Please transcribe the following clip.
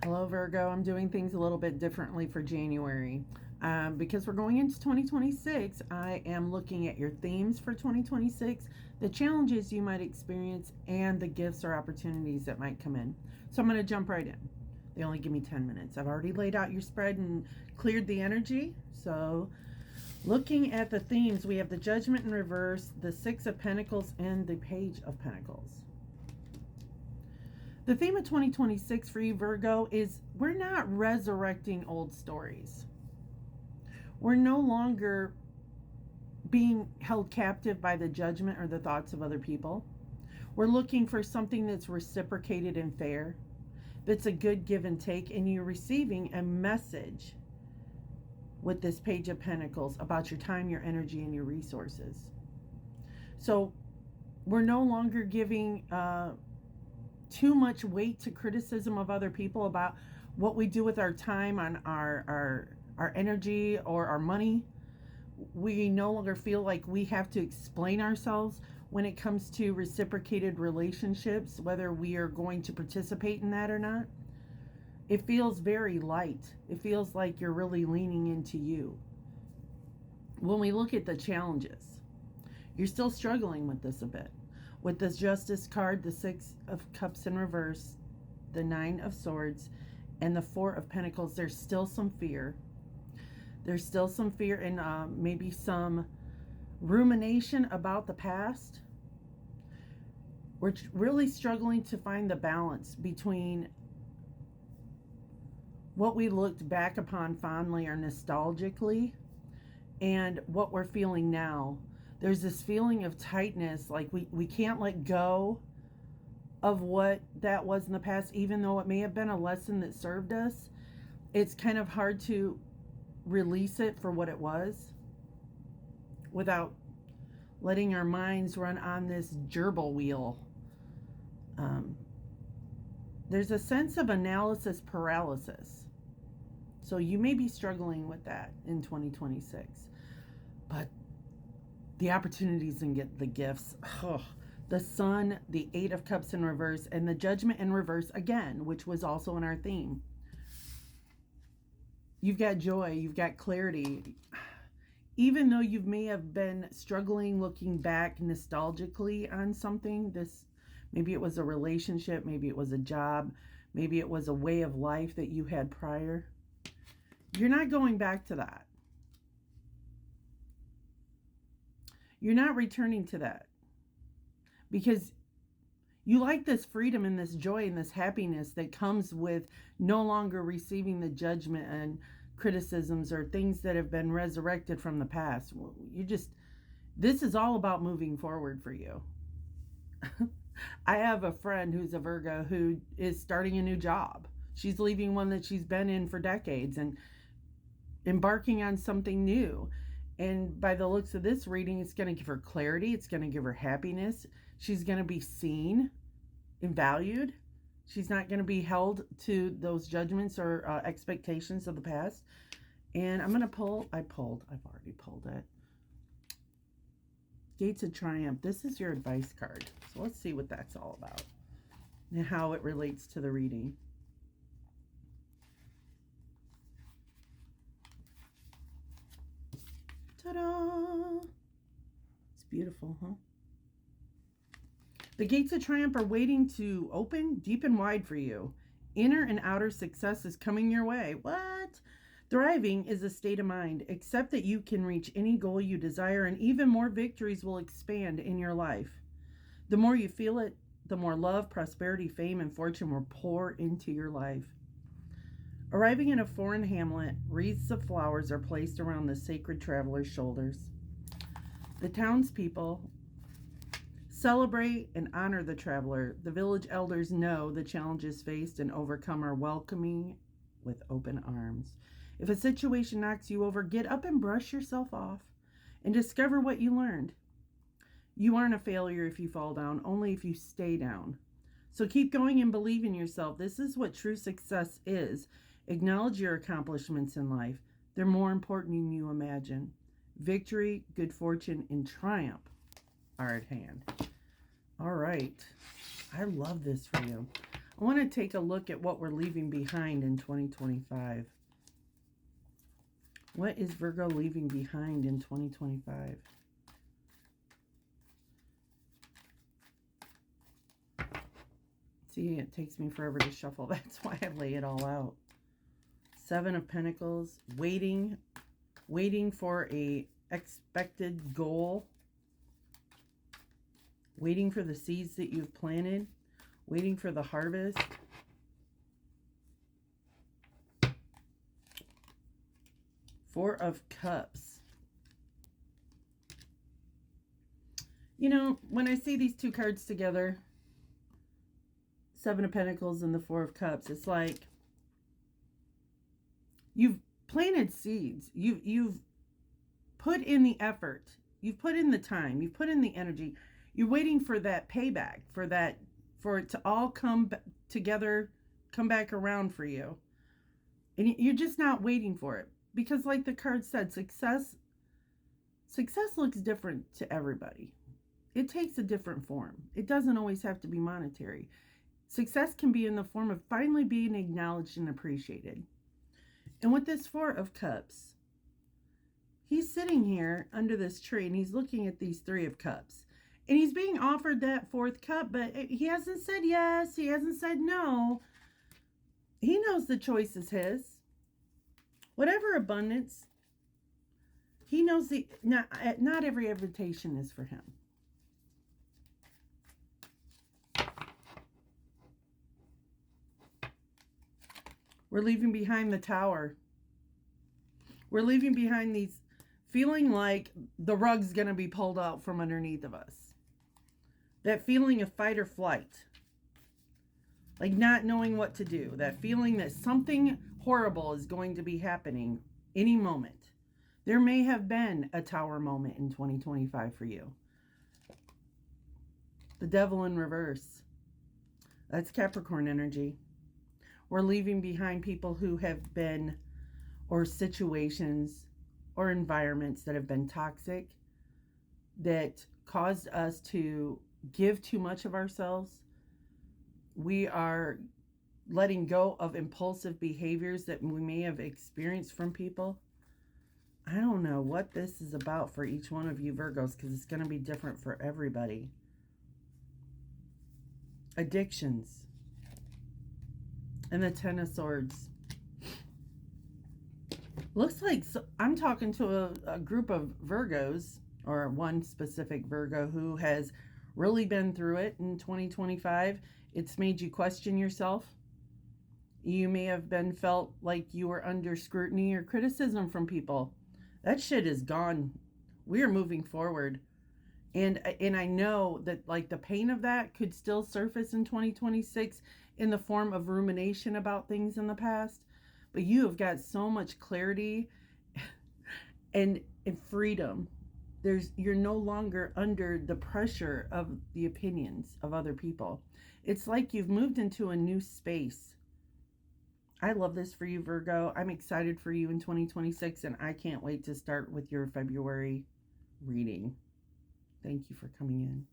Hello, Virgo. I'm doing things a little bit differently for January. Because we're going into 2026, I am looking at your themes for 2026, the challenges you might experience, and the gifts or opportunities that might come in. So I'm going to jump right in. They only give me 10 minutes. I've already laid out your spread and cleared the energy. So, looking at the themes, we have the Judgment in reverse, the Six of Pentacles, and the Page of Pentacles. The theme of 2026 for you, Virgo, is we're not resurrecting old stories. We're no longer being held captive by the judgment or the thoughts of other people. We're looking for something that's reciprocated and fair, that's a good give and take, and you're receiving a message with this Page of Pentacles about your time, your energy, and your resources. So we're no longer giving too much weight to criticism of other people about what we do with our time, on our energy, or our money. We no longer feel like we have to explain ourselves when it comes to reciprocated relationships, whether we are going to participate in that or not. It feels very light. It feels like you're really leaning into you. When we look at the challenges, you're still struggling with this a bit. With the Justice card, the Six of Cups in reverse, the Nine of Swords, and the Four of Pentacles, there's still some fear. There's still some fear and maybe some rumination about the past. We're really struggling to find the balance between what we looked back upon fondly or nostalgically and what we're feeling now. There's this feeling of tightness, like we can't let go of what that was in the past, even though it may have been a lesson that served us. It's kind of hard to release it for what it was without letting our minds run on this gerbil wheel. There's a sense of analysis paralysis. So you may be struggling with that in 2026. But the opportunities and get the gifts. The Sun, the Eight of Cups in reverse, and the Judgment in reverse again, which was also in our theme. You've got joy, you've got clarity. Even though you may have been struggling looking back nostalgically on something, maybe it was a relationship, maybe it was a job, maybe it was a way of life that you had prior. You're not going back to that. You're not returning to that because you like this freedom and this joy and this happiness that comes with no longer receiving the judgment and criticisms or things that have been resurrected from the past. This is all about moving forward for you. I have a friend who's a Virgo who is starting a new job. She's leaving one that she's been in for decades and embarking on something new. And by the looks of this reading, it's going to give her clarity. It's going to give her happiness. She's going to be seen and valued. She's not going to be held to those judgments or expectations of the past. And I'm going to pull. I've already pulled it. Gates of Triumph. This is your advice card. So let's see what that's all about and how it relates to the reading. Ta-da! It's beautiful, huh? The gates of triumph are waiting to open deep and wide for you. Inner and outer success is coming your way. What? Thriving is a state of mind. Accept that you can reach any goal you desire, and even more victories will expand in your life. The more you feel it, the more love, prosperity, fame, and fortune will pour into your life. Arriving in a foreign hamlet, wreaths of flowers are placed around the sacred traveler's shoulders. The townspeople celebrate and honor the traveler. The village elders know the challenges faced and overcome are welcoming with open arms. If a situation knocks you over, get up and brush yourself off and discover what you learned. You aren't a failure if you fall down, only if you stay down. So keep going and believe in yourself. This is what true success is. Acknowledge your accomplishments in life. They're more important than you imagine. Victory, good fortune, and triumph are at hand. All right. I love this for you. I want to take a look at what we're leaving behind in 2025. What is Virgo leaving behind in 2025? See, it takes me forever to shuffle. That's why I lay it all out. Seven of Pentacles, waiting for a expected goal, waiting for the seeds that you've planted, waiting for the harvest. Four of Cups. You know, when I see these two cards together, Seven of Pentacles and the Four of Cups, it's like you've planted seeds. You've put in the effort. You've put in the time. You've put in the energy. You're waiting for that payback, for it to all come together, come back around for you. And you're just not waiting for it. Because like the card said, success looks different to everybody. It takes a different form. It doesn't always have to be monetary. Success can be in the form of finally being acknowledged and appreciated. And with this Four of Cups, he's sitting here under this tree and he's looking at these Three of Cups. And he's being offered that fourth cup, but he hasn't said yes. He hasn't said no. He knows the choice is his. Whatever abundance, he knows not every invitation is for him. We're leaving behind the Tower. We're leaving behind these feeling like the rug's going to be pulled out from underneath of us. That feeling of fight or flight. Like not knowing what to do. That feeling that something horrible is going to be happening any moment. There may have been a Tower moment in 2025 for you. The Devil in reverse. That's Capricorn energy. We're leaving behind people who have been, or situations or environments that have been toxic, that caused us to give too much of ourselves. We are letting go of impulsive behaviors that we may have experienced from people. I don't know what this is about for each one of you Virgos, because it's going to be different for everybody. Addictions. And the Ten of Swords. Looks like I'm talking to a group of Virgos, or one specific Virgo who has really been through it in 2025. It's made you question yourself. You may have been felt like you were under scrutiny or criticism from people. That shit is gone. We are moving forward. And I know that like the pain of that could still surface in 2026 in the form of rumination about things in the past. But you have got so much clarity and freedom. You're no longer under the pressure of the opinions of other people. It's like you've moved into a new space. I love this for you, Virgo. I'm excited for you in 2026, and I can't wait to start with your February reading. Thank you for coming in.